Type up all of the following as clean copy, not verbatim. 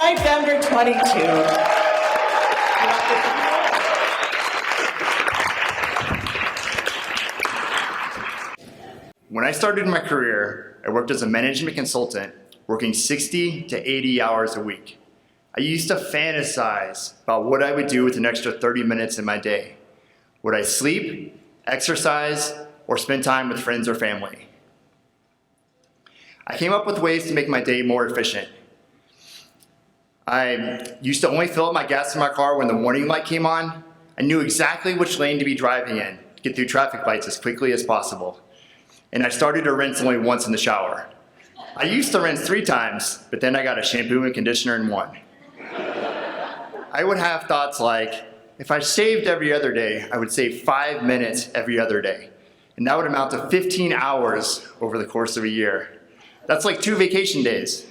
Number 22. When I started my career, I worked as a management consultant, working 60 to 80 hours a week. I used to fantasize about what I would do with an extra 30 minutes in my day. Would I sleep, exercise, or spend time with friends or family? I came up with ways to make my day more efficient. I used to only fill up my gas in my car when the warning light came on. I knew exactly which lane to be driving in to get through traffic lights as quickly as possible. And I started to rinse only once in the shower. I used to rinse 3 times, but then I got a shampoo and conditioner in one. I would have thoughts like, if I shaved every other day, I would save 5 minutes every other day. And that would amount to 15 hours over the course of a year. That's like 2 vacation days.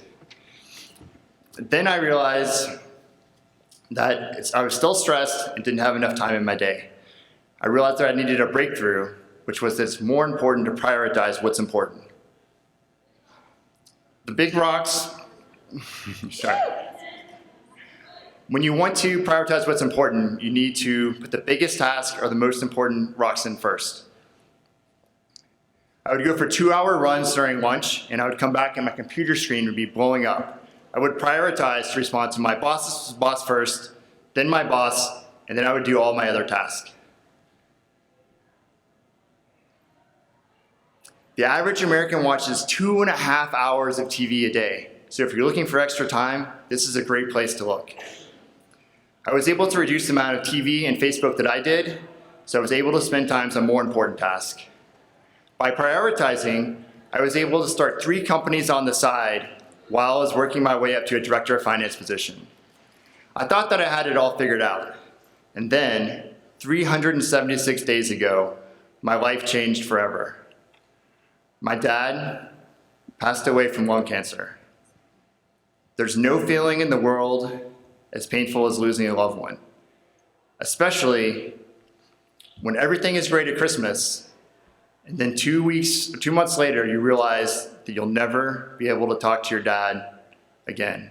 Then I realized that I was still stressed and didn't have enough time in my day. I realized that I needed a breakthrough, which was that it's more important to prioritize what's important. The big rocks, sorry. When you want to prioritize what's important, you need to put the biggest task or the most important rocks in first. I would go for 2-hour runs during lunch, and I would come back and my computer screen would be blowing up. I would prioritize to respond to my boss's boss first, then my boss, and then I would do all my other tasks. The average American watches 2.5 hours of TV a day. So if you're looking for extra time, this is a great place to look. I was able to reduce the amount of TV and Facebook that I did, so I was able to spend time on more important tasks. By prioritizing, I was able to start 3 companies on the side while I was working my way up to a director of finance position. I thought that I had it all figured out. And then, 376 days ago, my life changed forever. My dad passed away from lung cancer. There's no feeling in the world as painful as losing a loved one, especially when everything is great at Christmas, and then 2 months later, you realize that you'll never be able to talk to your dad again.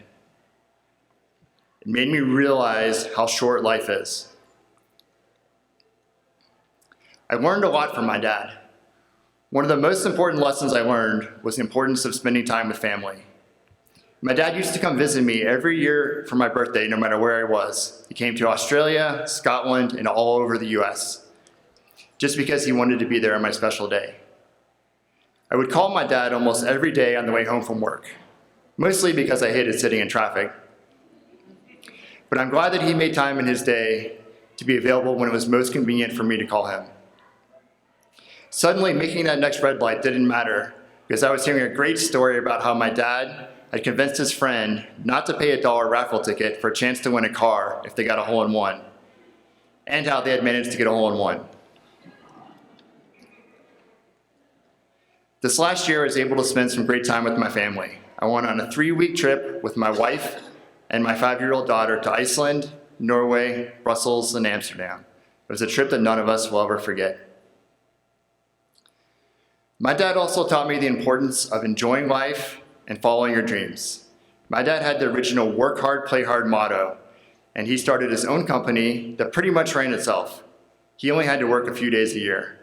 It made me realize how short life is. I learned a lot from my dad. One of the most important lessons I learned was the importance of spending time with family. My dad used to come visit me every year for my birthday, no matter where I was. He came to Australia, Scotland, and all over the US, just because he wanted to be there on my special day. I would call my dad almost every day on the way home from work, mostly because I hated sitting in traffic. But I'm glad that he made time in his day to be available when it was most convenient for me to call him. Suddenly, making that next red light didn't matter because I was hearing a great story about how my dad had convinced his friend not to pay a $1 raffle ticket for a chance to win a car if they got a hole-in-one, and how they had managed to get a hole-in-one. This last year, I was able to spend some great time with my family. I went on a 3-week trip with my wife and my 5-year-old daughter to Iceland, Norway, Brussels, and Amsterdam. It was a trip that none of us will ever forget. My dad also taught me the importance of enjoying life and following your dreams. My dad had the original work hard, play hard motto, and he started his own company that pretty much ran itself. He only had to work a few days a year.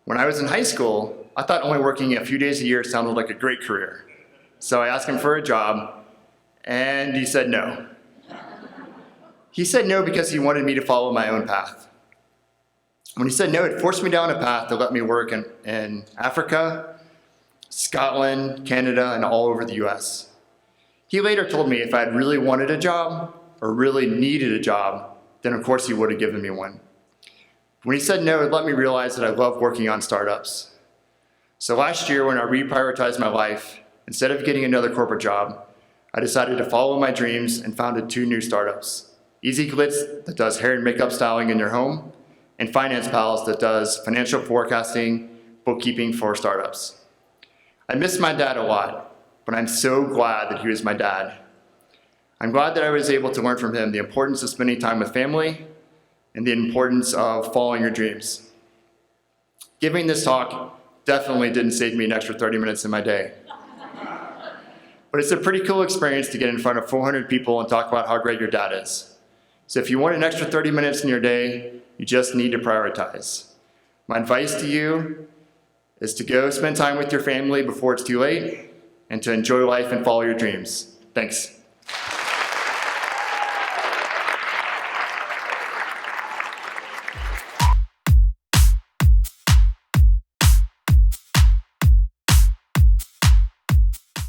When I was in high school, I thought only working a few days a year sounded like a great career. So I asked him for a job, and he said no. He said no because he wanted me to follow my own path. When he said no, it forced me down a path that let me work in Africa, Scotland, Canada, and all over the US. He later told me if I had really wanted a job or really needed a job, then of course he would have given me one. When he said no, it let me realize that I love working on startups. So last year, when I reprioritized my life, instead of getting another corporate job, I decided to follow my dreams and founded 2 new startups. Easy Glitz, that does hair and makeup styling in your home, and Finance Pals, that does financial forecasting, bookkeeping for startups. I miss my dad a lot, but I'm so glad that he was my dad. I'm glad that I was able to learn from him the importance of spending time with family and the importance of following your dreams. Giving this talk definitely didn't save me an extra 30 minutes in my day. But it's a pretty cool experience to get in front of 400 people and talk about how great your dad is. So if you want an extra 30 minutes in your day, you just need to prioritize. My advice to you is to go spend time with your family before it's too late and to enjoy life and follow your dreams. Thanks.